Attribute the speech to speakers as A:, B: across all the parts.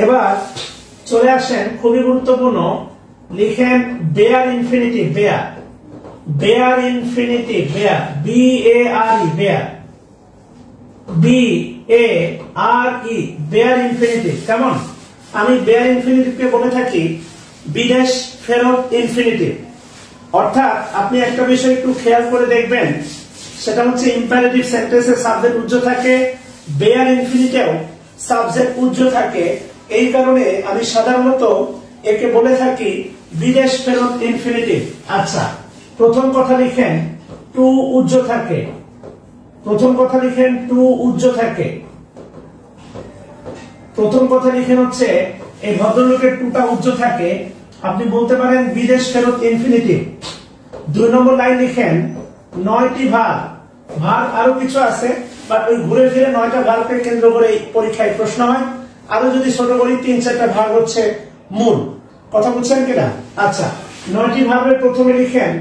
A: এবার চলে আসেন, খুবই গুরুত্বপূর্ণ, লিখেন bare infinitive, bare, bare infinitive, bare, B A R E, bare, B A R E, bare infinitive. কেমন? আমি বেয়ার ইনফিনিটিভকে বলে থাকি বিদেশ ফেরত ইনফিনিটিভ। অর্থাৎ আপনি একটা বিষয় একটু খেয়াল করে দেখবেন, সেটা হচ্ছে ইম্পারেটিভ সেন্টেন্সে সাবজেক্ট উজ্জ্ব থাকে, বেয়ার ইনফিনিটিভেও সাবজেক্ট উজ্জ্ব থাকে। এই কারণে আমি সাধারণত একে বলে থাকি বিদেশ ফেরত ইনফিনিটিভ। আচ্ছা, প্রথম কথা লিখেন টু উজ্জ্ব থাকে, প্রথম কথা লিখেন টু উজ্জ্ব থাকে, প্রথম কথা লিখেন হচ্ছে এই ভদ্রলোকের টুটা উজ্জ্ব থাকে, আপনি বলতে পারেন বিদেশ ফেরত ইনফিনিটিভ। 2 নম্বর লাইন লিখেন 9টি ভার, ভার আরো কিছু আছে, বাট ওই ঘুরে ফিরে 9টা ভারকে কেন্দ্র করে পরীক্ষায় প্রশ্ন হয়। আরো যদি ছোট করি 3-4টা ভাগ হচ্ছে মূল। কথা বুঝছেন কিনা? আচ্ছা, 9টি ভাবের প্রথমে লিখেন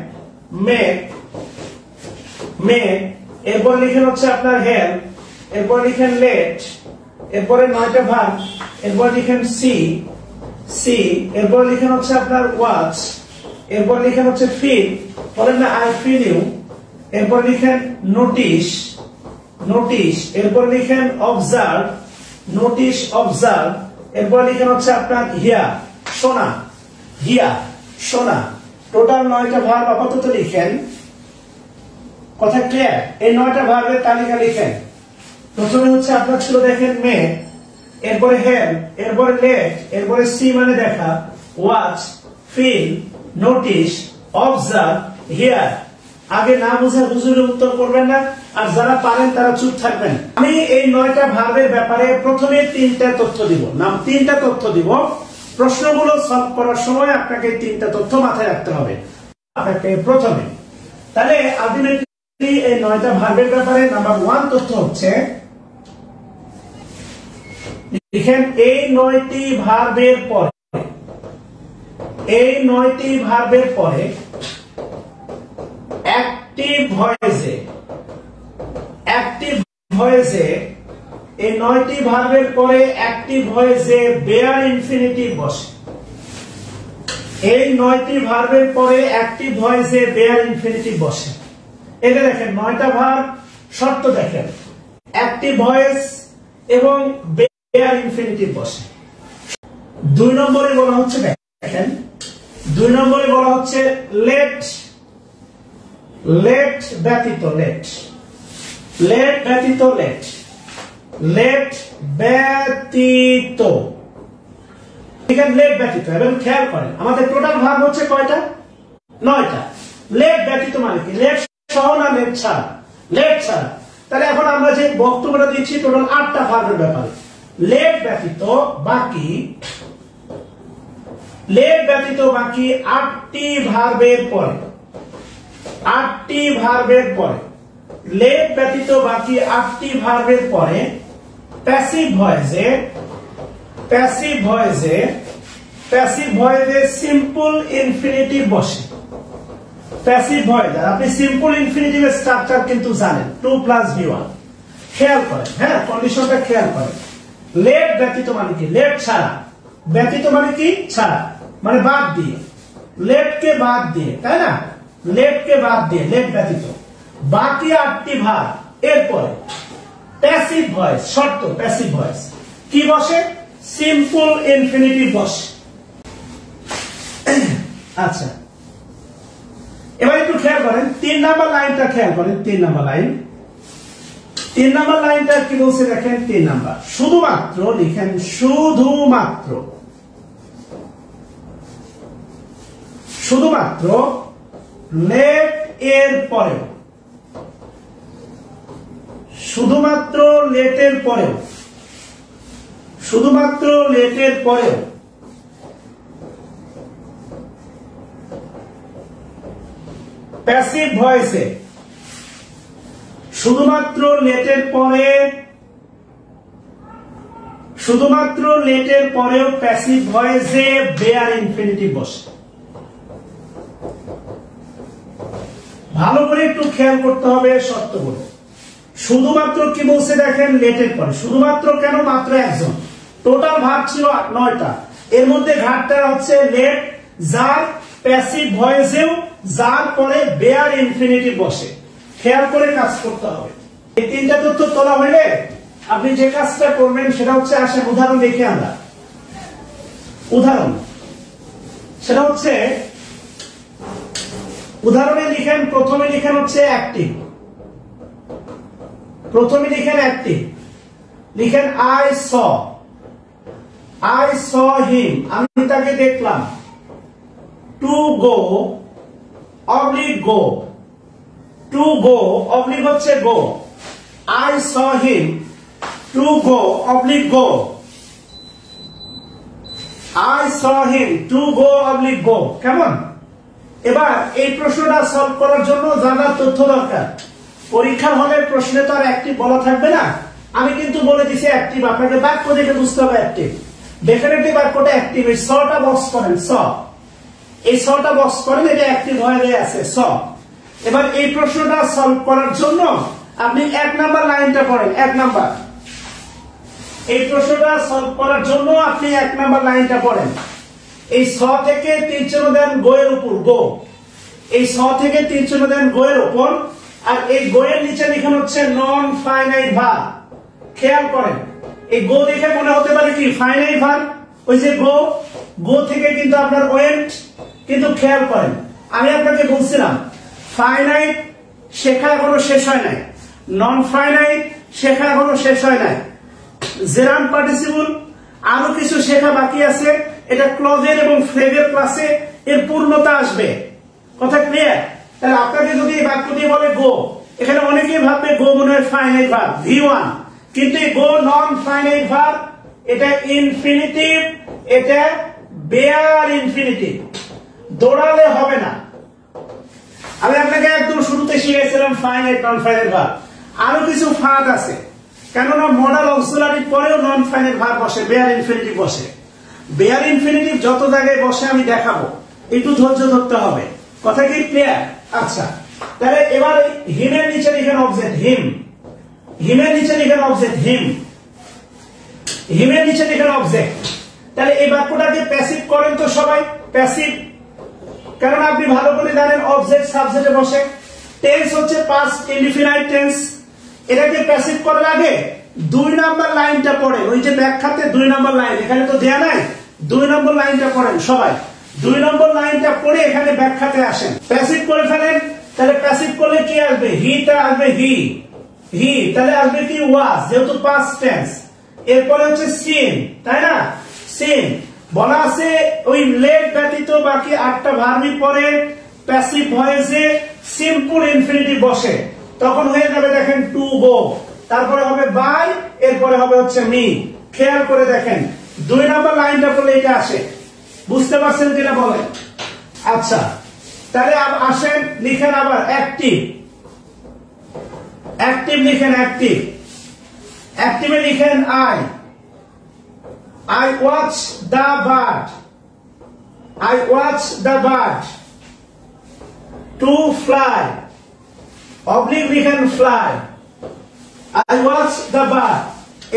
A: মে, মে, এরপর লিখেন হচ্ছে আপনার হেল্প, এরপর লিখেন লেট, এরপরে 9টা ভাগ, এরপর লিখেন সি, সি, এরপর লিখেন হচ্ছে আপনার ওয়াচ, এরপর লিখেন হচ্ছে ফিল, বলেন না আই ফিল ইউ, এরপর লিখেন নোটিশ, নোটিশ, এরপর লিখেন অবজার্ভ, নোটিশ অবজার্ভ, এরপর লিখেন হচ্ছে আপনার হিয়া, শোনা, হিয়া, শোনা। টোটাল 9টা ভার্ব আপাতত লিখেন। কথা ক্লিয়ার? এই 9টা ভার্বের তালিকা লিখেন। প্রথমে হচ্ছে আপনার ছিল দেখেন মে, এরপরে হেল্প, এরপরে লেট, এরপরে সি মানে দেখা, watch, feel, notice, observe, hear. আগে না বুঝে হুজুরে উত্তর করবেন না, আর যারা পারেন তারা চুপ থাকবেন। আমি এই 9টা ভার্বের ব্যাপারে প্রথমে 3টা তথ্য দিব, নাম 3টা তথ্য দিব। প্রশ্নগুলো সলভ করার সময় আপনাকে 3টা তথ্য মাথায় রাখতে হবে আপনাকে প্রথমে। তাহলে আলটিমেটলি এই 9টা ভার্বের ব্যাপারে নাম্বার 1 তথ্য হচ্ছে, লিখেন এই 9টি ভার্বের পরে, এই 9টি ভার্বের পরে অ্যাক্টিভ ভয়েসে, অ্যাক্টিভ ভয়েসে, এই 9টি ভার্বের পরে অ্যাক্টিভ ভয়েসে বেয়ার ইনফিনিটিভ বসে। এই 9টি ভার্বের পরে অ্যাক্টিভ ভয়েসে বেয়ার ইনফিনিটিভ বসে। এটা দেখেন 9টা ভার্ব, শর্ত দেখেন অ্যাক্টিভ ভয়েস এবং বেয়ার ইনফিনিটিভ বসে। 2 নম্বরে বলা হচ্ছে, দেখেন 2 নম্বরে বলা হচ্ছে লেট, লেট ব্যতীত, লেট, লেট ব্যতীত, লেট, লেট ব্যতীত, এখানে লেট ব্যতীত। এবং খেয়াল করেন আমাদের টোটাল ভার্ব হচ্ছে কয়টা? 9টা। লেট ব্যতীত মানে কি? লেট সহ না লেট ছাড়া? লেট ছাড়া। তাহলে এখন আমরা যে বক্তব্যটা দিচ্ছি টোটাল 8টা ভার্বের ব্যাপারে। লেট ব্যতীত বাকি, লেট ব্যতীত বাকি 8টি ভার্বের পরে, 8টি ভার্বের পরে, লেট ব্যতীত বাকি 8টি ভার্বের পরে প্যাসিভ ভয়েসে, প্যাসিভ ভয়েসে, প্যাসিভ ভয়েসে সিম্পল ইনফিনিটিভ বসে। প্যাসিভ ভয়েস, আপনি সিম্পল ইনফিনিটিভের স্ট্রাকচার কিন্তু জানেন, 2 + V1। খেয়াল করেন, হ্যাঁ কন্ডিশনটা খেয়াল করেন। লেট ব্যতীত মানে কি? লেট ছাড়া। ব্যতীত মানে কি? ছাড়া, মানে বাদ দিয়ে, লেটকে বাদ দিয়ে, তাই না? লেটকে বাদ দিয়ে, লেট ব্যতীত বাকি 8টি ভার্ব এরপরে প্যাসিভ ভয়েস, শর্ত প্যাসিভ ভয়েস কি বসে? সিম্পল ইনফিনিটিভ বসে। আচ্ছা, এবার একটু খেয়াল করেন 3 নাম্বার লাইনটা খেয়াল করেন। 3 নাম্বার লাইন, 3 নাম্বার লাইনটা কি বলছে দেখেন। 3 নাম্বার শুধুমাত্র লিখেন, শুধুমাত্র, শুধুমাত্র লেট এর পরেও, শুধুমাত্র লেটের পরেও, শুধুমাত্র লেটের পরেও প্যাসিভ ভয়েসে, শুধুমাত্র লেটের পরে, শুধুমাত্র লেটের পরেও প্যাসিভ ভয়েসে বেয়ার ইনফিনিটিভ বসে। ভালো করে একটু খেয়াল করতে হবে শর্তগুলো। শুধুমাত্র কি বলছে দেখেন, লেটের পরে। শুধুমাত্র কেন? মাত্র একজন, টোটাল ভার্ব ছিল 9টা, এর মধ্যে ঘাটটা হচ্ছে লেট, যার প্যাসিভ ভয়েসেও যার পরে বেয়ার ইনফিনিটিভ বসে। খেয়াল করে কাজ করতে হবে। এই তিনটা তথ্য তোলা হইলে আপনি যে কাজটা করবেন সেটা হচ্ছে, আসেন উদাহরণ দেখি আমরা। উদাহরণ সেটা হচ্ছে, উদাহরণে লিখেন, প্রথমে লিখেন হচ্ছে অ্যাক্টিভ, প্রথমে লিখেন অ্যাক্টিভ, লিখেন আই স হিম, আমি তাকে দেখলাম। To go oblique go, to go oblique হচ্ছে go, I saw him to go oblique go, I saw him to go oblique go. কেমন? এবার এই প্রশ্নটা সলভ করার জন্য যা যা তথ্য দরকার, পরীক্ষার হলের প্রশ্নে তো আর অ্যাক্টিভ বলা থাকবে না, আমি কিন্তু বলে দিছি অ্যাক্টিভ, আপনাকে বাক্য দেখে বুঝতে হবে অ্যাক্টিভ। ডেফিনেটলি বাক্যটা অ্যাক্টিভ, এই সটা বক্স করেন, এই সটা বক্স করেন, এটা অ্যাক্টিভ হয়ে আছে স। এবার এই প্রশ্নটা সলভ করার জন্য আপনি 1 নাম্বার লাইনটা পড়েন, 1 নাম্বার। এই প্রশ্নটা সলভ করার জন্য আপনি 1 নাম্বার লাইনটা পড়েন। এই স থেকে 3 চিহ্ন দেন গোয়ের উপর, গো, এই স থেকে 3 চিহ্ন দেন গোয়ের উপর, আর এই গোয়ের নিচে লিখেন হচ্ছে নন ফাইনাইট ভার্ব। খেয়াল করেন, এই গো দেখে মনে হতে পারে কি ফাইনাইট ভার্ব, ওই যে গো থেকে কিন্তু আপনার ওয়েন্ট, কিন্তু খেয়াল করেন আমি আপনাকে বলছিলাম ফাইনাইট শেখা এখনো শেষ হয় নাই, নন ফাইনাইট শেখা এখনো শেষ হয় নাই, জেরান্ট পার্টিসিপল আরো কিছু শেখা বাকি আছে, এটা ক্লজের এবং ফ্রেজের ক্লাসে এর পূর্ণতা আসবে। কথা ক্লিয়ার? তাহলে আপনাকে যদি এই বাক্য দিয়ে বলে গো, এখানে অনেকেই ভাববে গো মনে হয় ফাইনাইট ভার্ব V1, কিন্তু গো নন ফাইনাইট ভার্ব, এটা ইনফিনিটিভ, এটা বেয়ার ইনফিনিটিভ, দৌড়ালে হবে না। আমি আপনাকে একদম শুরুতে শিখেছিলাম ফাইনাইট নন ফাইনাইট ভার্ব, আরো কিছু ফাঁক আছে, কেননা মডাল অক্সিলারির পরেও নন ফাইনাইট ভার্ব বসে, বেয়ার ইনফিনিটিভ বসে। বেয়ার ইনফিনিটিভ যত জায়গায় বসে আমি দেখাবো, একটু ধৈর্য ধরতে হবে। কথা কি ক্লিয়ার? আচ্ছা, তাহলে এবার হিমের নিচে লিখেন অবজেক্ট হিম, হিমের নিচে লিখেন অবজেক্ট হিম, হিমের নিচে লিখেন অবজেক্ট। তাহলে এই বাক্যটাকে প্যাসিভ করেন তো সবাই, প্যাসিভ, কারণ আপনি ভালো করে জানেন অবজেক্ট সাবজেক্টে বসে। টেন্স হচ্ছে পাস্ট ইনডিফিনাইট টেন্স, এটাকে প্যাসিভ করার আগে 2 নাম্বার লাইনটা পড়েন, ওই যে ব্যাখ্যাতে 2 নাম্বার লাইন, এখানে তো দেয়া নাই, 2 নম্বর লাইনটা পড়েন সবাই, 2 নম্বর লাইনটা পড়ে এখানে ব্যাখ্যাতে আসেন, প্যাসিভ করে ফেলেন। তাহলে প্যাসিভ করলে কি আসবে? হিটা আসবে, হি, তাহলে আসবে কি ওয়াজ, যেহেতু পাস্ট টেন্স। এরপরে হচ্ছে সিন, তাই না? সিন বলা আছে ওই লেট ব্যতীত বাকি 8টা ভার্বই পরে প্যাসিভ ভয়েসে সিম্পল ইনফিনিটিভ বসে, তখন হয়ে যাবে দেখেন টু গো, তারপরে হবে বাই, এরপরে হবে হচ্ছে মি। খেয়াল করে দেখেন 2 নম্বর লাইনটা পড়লে এটা আসে, বুঝতে পারছেন কিনা বলেন? আচ্ছা, তাহলে আসেন লিখেন আবার অ্যাক্টিভ, অ্যাক্টিভ লিখেন, অ্যাক্টিভ, অ্যাক্টিভে লিখেন I watch the bird, I watch the bird to fly, oblique লিখেন fly, I watch the bird।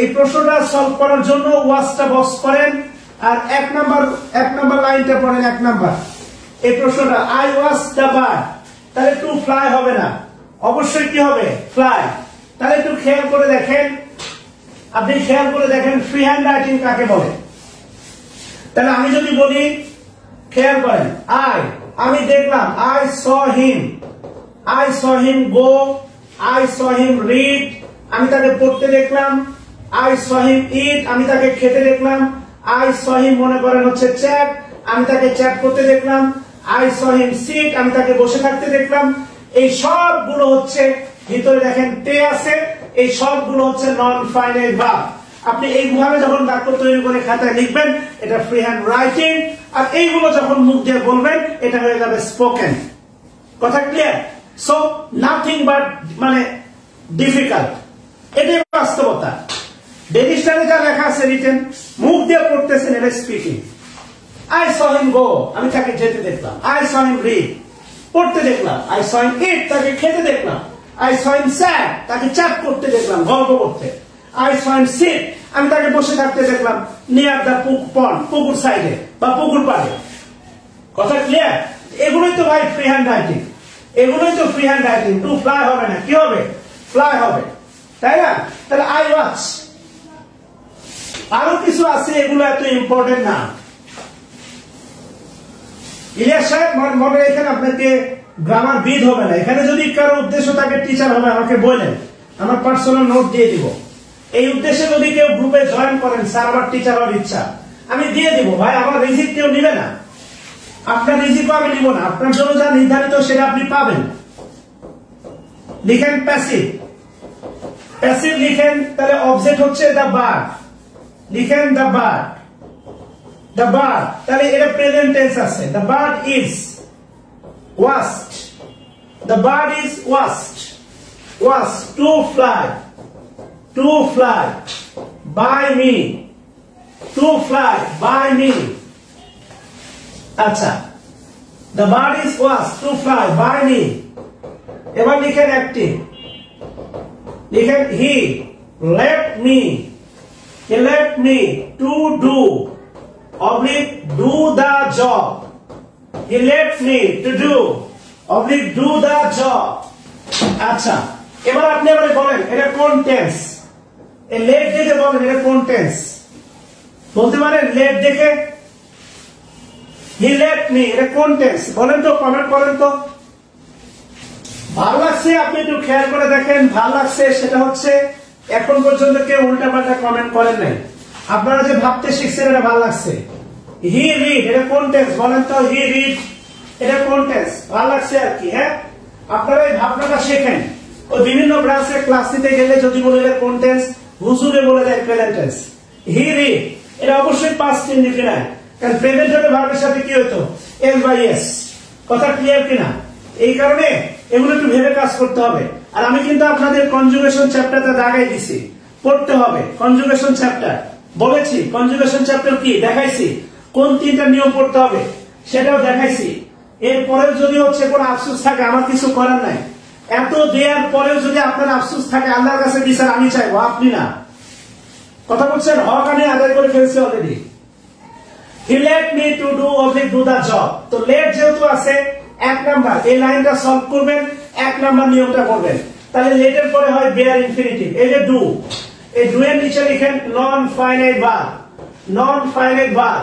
A: এই প্রশ্নটা সলভ করার জন্য ওয়াচটা বক্স করেন, আর 1 নাম্বার লাইনটা পড়েন, 1 নাম্বার এই প্রশ্নটা I watch the bird, তাহলে টু ফ্লাই হবে না, অবশ্যই কি হবে? ফ্লাই। তাহলে একটু খেয়াল করে দেখেন, আপনি খেয়াল করে দেখেন ফ্রি হ্যান্ড রাইটিং কাকে বলে। তাহলে আমি যদি বলি, খেয়াল করেন, আমি দেখলাম, I saw him go, I saw him read, আমি তাকে পড়তে দেখলাম, I saw him eat, আমি তাকে খেতে দেখলাম, I saw him মনে করেন হচ্ছে চ্যাট, আমি তাকে চ্যাট করতে দেখলাম, I saw him sit, আমি তাকে বসে থাকতে দেখলাম। এই সবগুলো হচ্ছে, ভিতরে দেখেন টে আছে, এই সবগুলো হচ্ছে নন ফাইনাইট ভার্ব। আপনি এইভাবে যখন বাক্য তৈরি করে খাতায় লিখবেন, এটা ফ্রি হ্যান্ড রাইটিং, আর এইগুলো যখন মুখ দিয়ে বলবেন, এটা হয়ে যাবে স্পোকেন। কথা ক্লিয়ার? সো নাথিং বাট মানে ডিফিকাল্ট, এটাই বাস্তবতা। ডেলিস্টারে যা লেখা আছে রিটেন, মুখ দিয়ে পড়তেছেন, এটা speaking. I saw him go, আমি তাকে যেতে দেখলাম, I saw him read, পড়তে দেখলাম, I saw him eat, তাকে খেতে দেখলাম, I saw him sat, তাকে চ্যাট করতে দেখলাম, গল্প করতে, I saw him sit, আমি তাকে বসে থাকতে দেখলাম নিয়ার দা পন্ড, পুকুর সাইডে বা পুকুর পাড়ে। কথা ক্লিয়ার? এগুলোই তো ভাই ফ্রি হ্যান্ড রাইটিং, এগুলোই তো free hand writing. To fly হবে না, কি হবে? ফ্লাই হবে, তাই না? তাহলে আই ওয়াচ। আরো কিছু আছে, এগুলো এত ইম্পর্টেন্ট না। ইলিয়াস সাহেব মনে এখানে আপনাকে গ্রামার বিদ হবে না। এখানে যদি কারো উদ্দেশ্য থাকে টিচার হবে, আমাকে বলেন, আমার পার্সোনাল নোট দিয়ে দিব। এই উদ্দেশ্যে যদি কেউ গ্রুপে জয়েন করেন, স্যার আমার টিচার হওয়ার ইচ্ছা, আমি দিয়ে দিব। ভাই আমার রিজিক কেউ নিবে না, আপনার রিজিকও আমি নিব না। আপনার জন্য যা নির্ধারিত সেটা আপনি পাবেন। লিখেন প্যাসিভ। প্যাসিভ লিখেন, তাহলে অবজেক্ট হচ্ছে দ্য বার্ড। লিখেন দ্য বার্ড, দ্য বার্ড, তাহলে এটা প্রেজেন্ট টেন্স আছে। The bird is waste, the bird is waste, waste to fly, to fly by me, to fly by me. আচ্ছা, the bird is waste to fly by me. এবার লিখেন active. লিখেন he let me, he left me to do oblique do the job, he left me to do oblique do the job। আচ্ছা, এবার আপনি আমাকে বলেন এটা কোন টেন্স? এই লেট দেখে বলেন এটা কোন টেন্স? বলতে পারেন লেট দেখে? he left me এটা কোন টেন্স? বলেন তো, কমেন্ট করেন তো। ভালো লাগছে? আপনি একটু খেয়াল করে দেখেন, ভালো লাগছে সেটা হচ্ছে এখন পর্যন্ত কেউ উল্টা পাল্টা কমেন্ট করেন নাই। আপনারা যে ভাবতে শিখছেন এটা ভালো লাগছে। হি রিড এটা কোন টেন্স? বলেন তো, হি রিড এটা কোন টেন্স? ভালো লাগছে আর কি। হ্যাঁ, আপনারা এই ভাবনাটা শেখেন। ওই বিভিন্ন ব্রাঞ্চে ক্লাস নিতে গেলে যদি বলে এটা কোন টেন্স, হুজুরে বলে দেয় প্রেজেন্ট টেন্স। হি রিড এটা অবশ্যই পাস্ট ইনডিফিনাইট, কারণ প্রেজেন্ট হলে ভার্বের সাথে কি হতো? S by S. কথা ক্লিয়ার কিনা? এই কারণে এগুলো একটু ভেবে কাজ করতে হবে। আর আমি কিন্তু আপনাদের কনজুগেশন চ্যাপ্টারটা দাগাই দিছি, পড়তে হবে। কনজুগেশন চ্যাপ্টার বলেছি, কনজুগেশন চ্যাপ্টার কি দেখাইছি, কোন তিনটা নিয়ম পড়তে হবে সেটাও দেখাইছি। এরপরেও যদি হচ্ছে কোনো আফসোস থাকে, আমার কিছু করার নাই। এত দেওয়ার পরেও যদি আপনার আফসোস থাকে, আল্লাহর কাছে বিচার আমি চাইবো, আপনি না। কথা বলছেন, হক আমি আদায় করে ফেলছি already. He let me to do oblique do the job. তো লেট যেহেতু আছে, এক নাম্বার এই লাইনটা সলভ করবেন, এক নাম্বার নিয়মটা করবেন। তাহলে লেটের পরে হয় বেয়ার ইনফিনিটিভ। এই যে ডু, এই ডু এর নিচে লিখেন নন ফাইনাইট ভার্ব, নন finite verb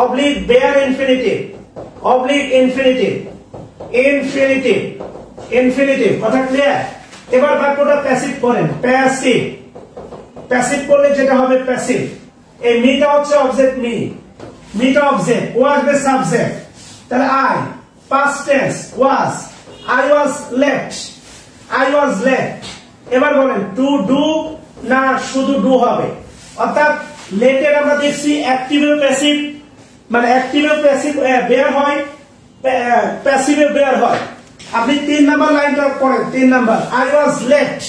A: oblique bare infinitive, oblique infinitive, infinitive, infinitive. কথা ক্লিয়ার? এবার বাক্যটা প্যাসিভ করেন, প্যাসিভ। প্যাসিভ করলে যেটা হবে প্যাসিভ, এই মিটা হচ্ছে অবজেক্ট, মি, মিটা অবজেক্ট, ও আসবে সাবজেক্ট। তাহলে I past tense was, I was left, I was left। এবার বলেন টু ডু না শুধু ডু হবে? অর্থাৎ লেটের আমরা দেখছি অ্যাক্টিভ ও প্যাসিভ, মানে অ্যাক্টিভ ও প্যাসিভ বেয়ার হয়, প্যাসিভ এ বেয়ার হয়। আপনি 3 নাম্বার লাইনটা পড়েন, 3 number I was left,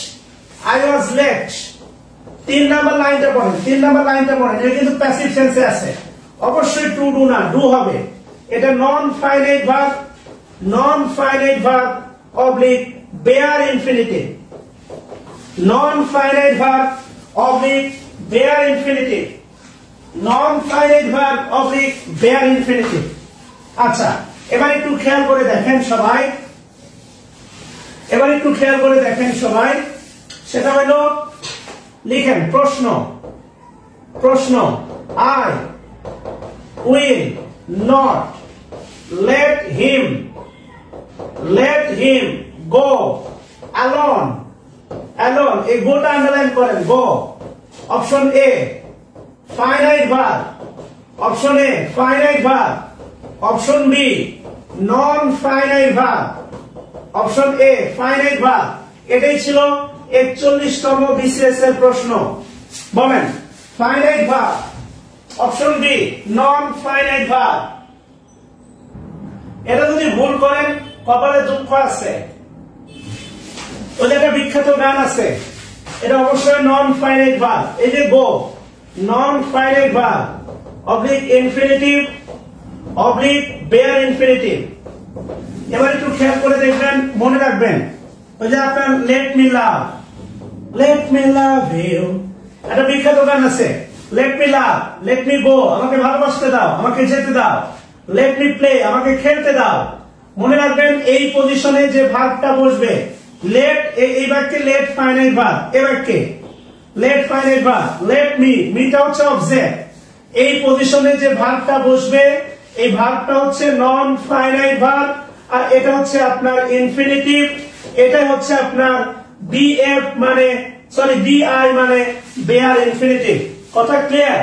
A: I was left। 3 number লাইনটা পড়েন, 3 নাম্বার লাইনটা পড়েন। এটা কিন্তু প্যাসিভ সেন্সে আছে, অবশ্যই টু ডু না ডু হবে। এটা নন ফাইনাইট ভার্ব, নন finite verb oblique bare infinitive, নন finite verb oblique bare infinitive, নন finite verb oblique bare infinitive. আচ্ছা, এবার একটু খেয়াল করে দেখেন সবাই, এবার একটু খেয়াল করে দেখেন সবাই। সেটা হলো লিখেন প্রশ্ন, প্রশ্ন I will not let him go alone, alone এই গোটা আন্ডারলাইন করেন, go. Option A finite verb, option A finite verb, option B non finite verb, option A finite verb. এটাই ছিল 41তম বিসিএস এর প্রশ্ন। বলেন finite verb, option B non finite verb. এটা যদি ভুল করেন কপালে দুঃখ আছে। ওদের একটা বিখ্যাত গান আছে, এটা অবশ্যই নন ফাইনাইট ভার্ব। এই যে go, non finite verb oblique infinitive oblique bare infinitive. এবার একটু খেয়াল করে দেখবেন, মনে রাখবেন ওই যে আপনার let me love, let me love you, একটা বিখ্যাত গান আছে, let me love, let me go, আমাকে ভালোবাসতে দাও, আমাকে যেতে দাও, লেট মি প্লে, আমাকে খেলতে দাও। মনে রাখবেন এই পজিশনে যে ভার্বটা বসবে, লেট, এই বাক্যে লেট ফাইনাইট ভার্ব, এই বাক্যে let finite verb, let me, মিটা হচ্ছে অবজেক্ট, এই পজিশনে যে ভার্বটা বসবে এই ভার্বটা হচ্ছে নন ফাইনাইট ভার্ব, আর এটা হচ্ছে আপনার ইনফিনিটিভ, এটা হচ্ছে আপনার বিএফ মানে সরি বিআই মানে বেয়ার ইনফিনিটিভ। কথা ক্লিয়ার?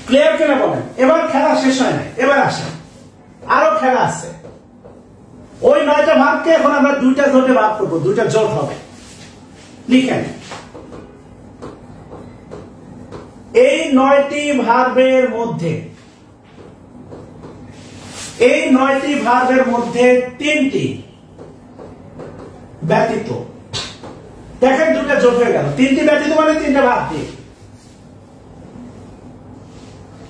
A: ক্লিয়ার কিনা বলেন? এবার খেলা শেষ হয় না, এবার আসে আরো খেলা আছে। ওই 9টা ভাগকে এখন আমরা 2টা জোটে ভাগ করবো, 2টা জোট হবে। লিখেন, এই 9টি ভার্বের মধ্যে, এই 9টি ভার্বের মধ্যে 3টি ব্যতীত, দেখেন 2টা জোট হয়ে গেল। 3টি ব্যতীত মানে 3টা ভাগ দিয়ে,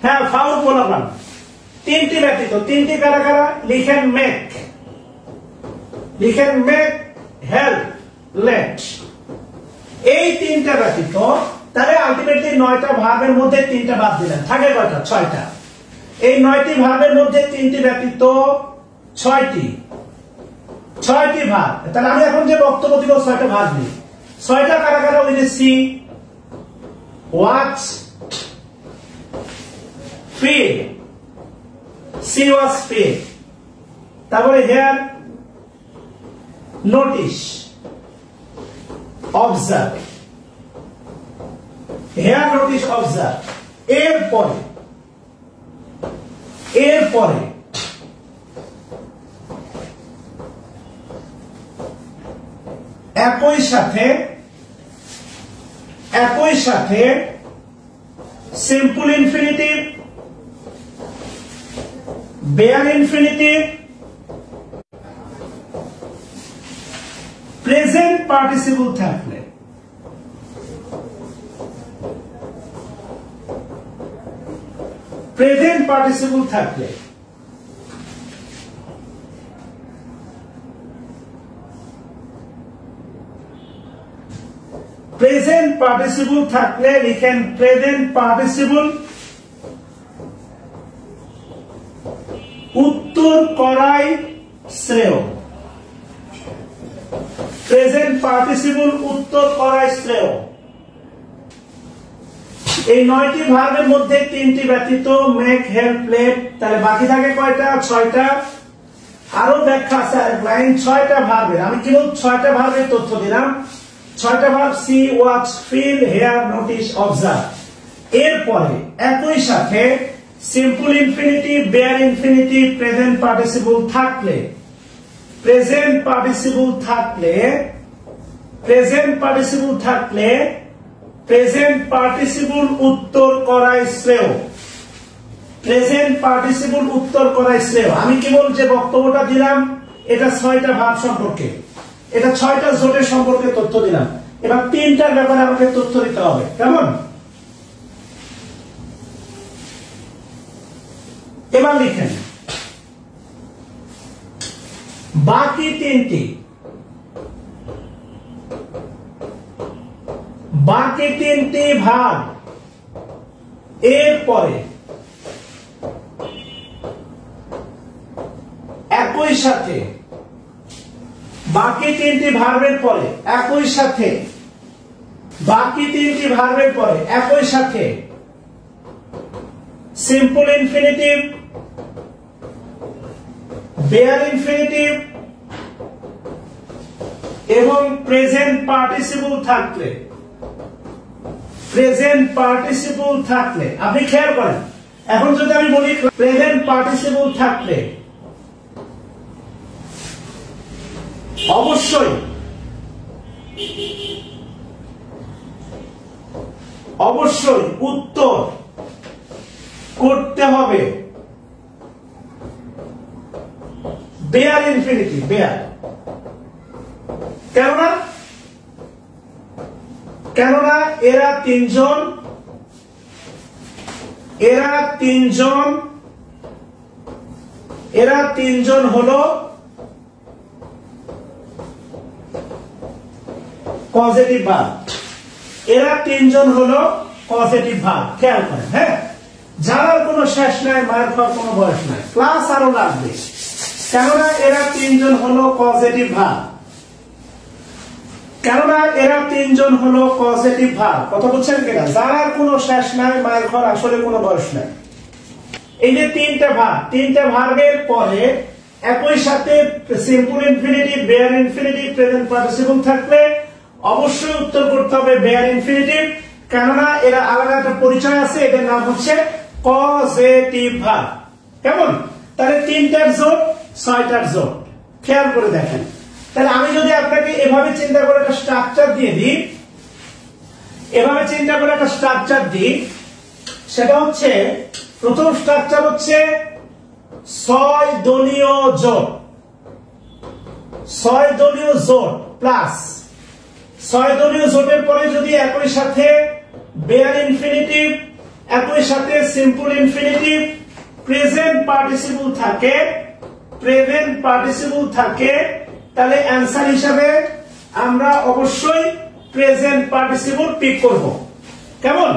A: হ্যাঁ ফাউল বললাম। 3টি ব্যতীত, 3টি কারা কারা? লিখেন মেক, লিখেন মেক, হেল্প, লেট, এই 3টা ব্যতীত। তাহলে আলটিমেটলি 9টা ভার্বের মধ্যে 3টা বাদ দিলেন, থাকে কয়টা? 6টা। এই 9টি ভার্বের মধ্যে 3টি ব্যতীত 6টি ভার্ব। তাহলে আমি এখন যে বক্তব্য দিব 6টা ভার্ব দিই। 6টা কারা কারা? ওই যে see, watch, feel, see watch feel, তারপরে hear, notice, observe, hear, notice, observe. এরপরে একই সাথে simple infinitive, bare infinitive, present participle থাকলে, প্রেজেন্ট পার্টিসিপল থাকলে, প্রেজেন্ট পার্টিসিপল থাকলে লিখেন প্রেজেন্ট পার্টিসিপল উত্তর করাই শ্রেয়, প্রেজেন্ট পার্টিসিপল উত্তর করাই শ্রেয়। এই 9টি ভার্বের মধ্যে 3টি ব্যতীত মেক, হেল্প, লেট, তাহলে বাকি থাকে কয়টা? 6টা। আরো ব্যাখ্যা আছে আরেক লাইন, 6টা ভার্বের, আমি কেবল 6টা ভার্বের তথ্য দিলাম। 6টা verb see, watch, feel, hear, notice, observe. এরপরে একই সাথে simple infinitive, bare infinitive, present participle থাকলে, প্রেজেন্ট পার্টিসিপল থাকলে, প্রেজেন্ট পার্টিসিপল থাকলে প্রেজেন্ট পার্টিসিপল উত্তর করাই শ্রেয়, প্রেজেন্ট পার্টিসিপল উত্তর করাই শ্রেয়। আমি কেবল যে বক্তব্যটা দিলাম এটা 6টা ভার্ব সম্পর্কে, এটা 6টা জোটের সম্পর্কে তথ্য দিলাম। এবার 3টার ব্যাপারে আমাকে তথ্য দিতে হবে, কেমন? এবার লিখেন বাকি 3টি ভাগ এরপরে একই সাথে, বাকি 3টি ভার্বের পরে একই সাথে, বাকি 3টি ভার্বের পরে একই সাথে সিম্পল ইনফিনিটিভ, বেয়ার ইনফিনিটিভ এবং প্রেজেন্ট পার্টিসিপল থাকলে, প্রেজেন্ট পার্টিসিপল থাকলে, আপনি খেয়াল করেন এখন যদি আমি বলি প্রেজেন্ট পার্টিসিপল থাকলে অবশ্যই উত্তর করতে হবে বেয়ার ইনফিনিটিভ, বেয়ার। কেননা এরা তিনজন এরা তিনজন হলো পজিটিভ ভার্ব। এরা তিনজন হলো পজিটিভ ভার্ব। খেয়াল করেন, হ্যাঁ, যার কোনো শেষ নাই, মায়ের খাওয়ার কোনো বয়স নাই, প্লাস আরো লাগবে, কেননা এরা তিনজন হলো পজিটিভ ভার্ব। কেননা এরা তিনজন হলো পজিটিভ ভার্ব। কথা বলছেন কিনা? যার কোনো শেষ নাই, মায়ের ঘর আসলে কোনো বয়স নাই। এই যে তিনটা ভার্ব, তিনটা ভার্বের পরে একই সাথে simple infinitive, bare infinitive, present participle থাকলে অবশ্যই উত্তর করতে হবে বেয়ার ইনফিনিটিভ, কেননা এরা আলাদা একটা পরিচয় আছে, এদের নাম হচ্ছে পজিটিভ ভার্ব। কেমন? তাহলে তিনটার জোট, ছয়টার জোট। খেয়াল করে দেখেন। তাহলে আমি যদি আপনাকে এভাবে চিন্তা করে একটা স্ট্রাকচার দিয়ে দিই, এভাবে চিন্তা করে একটা স্ট্রাকচার দিই, সেটা হচ্ছে, প্রথম স্ট্রাকচার হচ্ছে 6 দলীয় জোট। 6 দলীয় জোট প্লাস 6 দলীয় জোটের পরে যদি একই সাথে বেয়ার ইনফিনিটিভ, একই সাথে সিম্পল ইনফিনিটিভ, প্রেজেন্ট পার্টিসিপল থাকে, প্রেজেন্ট পার্টিসিপল থাকে, তাহলে অ্যান্সার হিসাবে আমরা অবশ্যই প্রেজেন্ট পার্টিসিপল পিক করব। কেমন?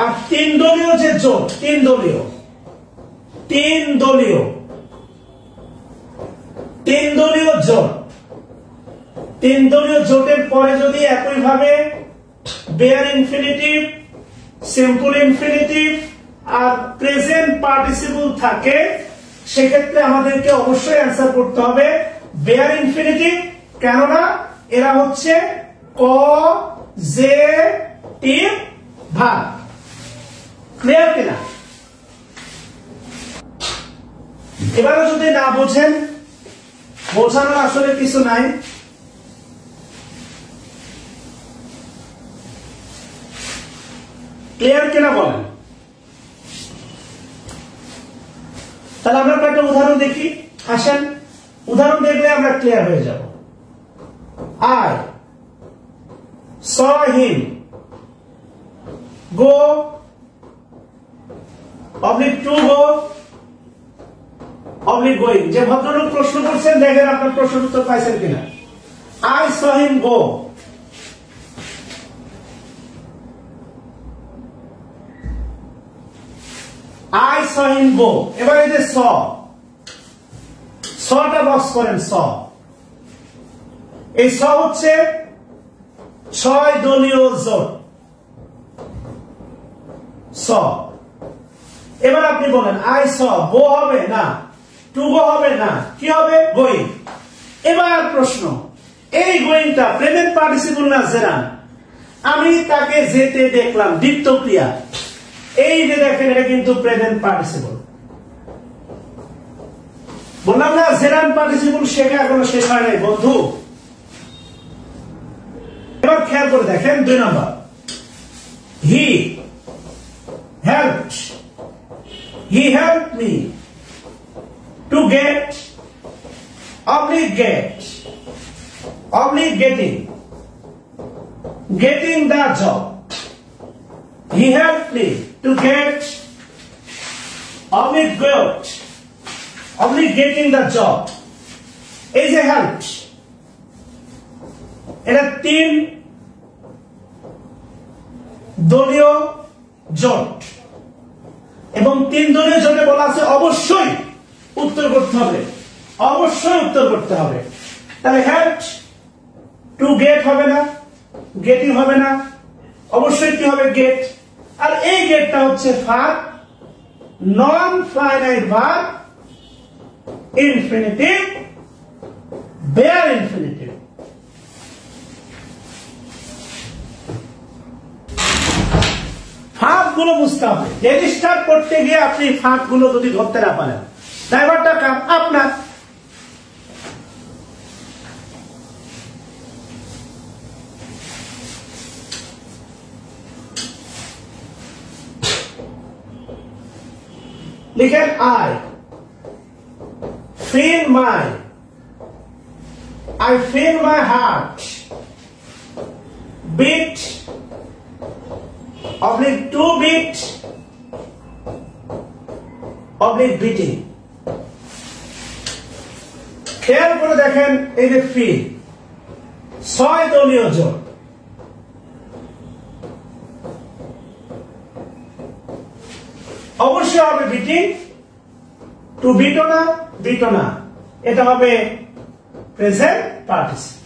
A: আর 3 দলীয় যে জোট, 3 দলীয় জোট, 3 দলীয় জোটের পরে যদি একইভাবে বেয়ার ইনফিনিটিভ, সিম্পল ইনফিনিটিভ আর প্রেজেন্ট পার্টিসিপল থাকে, সেক্ষেত্রে আমাদেরকে অবশ্যই অ্যান্সার করতে হবে বেয়ার ইনফিনিটিভ, কেননা এরা হচ্ছে পজিটিভ ভার্ব। ক্লিয়ার কিনা? এবারে যদি না বোঝেন, বোঝানোর আসলে কিছু নাই, ক্লিয়ার কিনা বলেন? তাহলে আমরা একটা উদাহরণ দেখি, আসেন। উদাহরণ দেখলে আমরা ক্লিয়ার হয়ে যাব। I saw him go to go going। যে ভদ্রলোক প্রশ্ন করছেন, দেখেন আপনার প্রশ্নের উত্তর পাইছেন কিনা। I saw him go, I saw him go। এবার এই যে সটা বক্স করেন, এই হচ্ছে 6 দলীয় জোট। এবার আপনি বলেন আই স, গো হবে না, টু গো হবে না, কি হবে? গোয়িং। এবার প্রশ্ন, এই গোয়িংটা প্রেজেন্ট পার্টিসিপল না জেরান? আমি তাকে যেতে দেখলাম, দ্বিত্ব ক্রিয়া। এই যে দেখেন, এটা কিন্তু প্রেজেন্ট পার্টিসিপল। বললাম না জেরান পার্টিসিপল শেখা এখনো শেষ হয় নাই বন্ধু। এবার খেয়াল করে দেখেন 2 নম্বর, হি helped me to get, getting the job। He helped me to get, getting the job। এই যে helped, এটা 3 দলীয় জোট, এবং 3 দলীয় জোটে বলা আছে অবশ্যই উত্তর করতে হবে, অবশ্যই উত্তর করতে হবে। তাহলে helped to get হবে না, getting হবে না, অবশ্যই কি হবে? get। আর এই গেটটা হচ্ছে ভার্ব, নন finite verb, infinitive, bare infinitive. ফাঁক গুলো বুঝতে হবে। রেজিস্টার করতে গিয়ে আপনি ফাঁক গুলো যদি ধরতে না পারেন, ড্রাইভারটা কাম আপনার। লিখেন I feel my heart beat, to beat, beating। খেয়াল করে দেখেন এই যে ফি 6 দলীয় জোট, অবশ্যই হবে বিটিং টু বিটো না, বিটো না, এটা হবে প্রেজেন্ট পার্টিসিপল।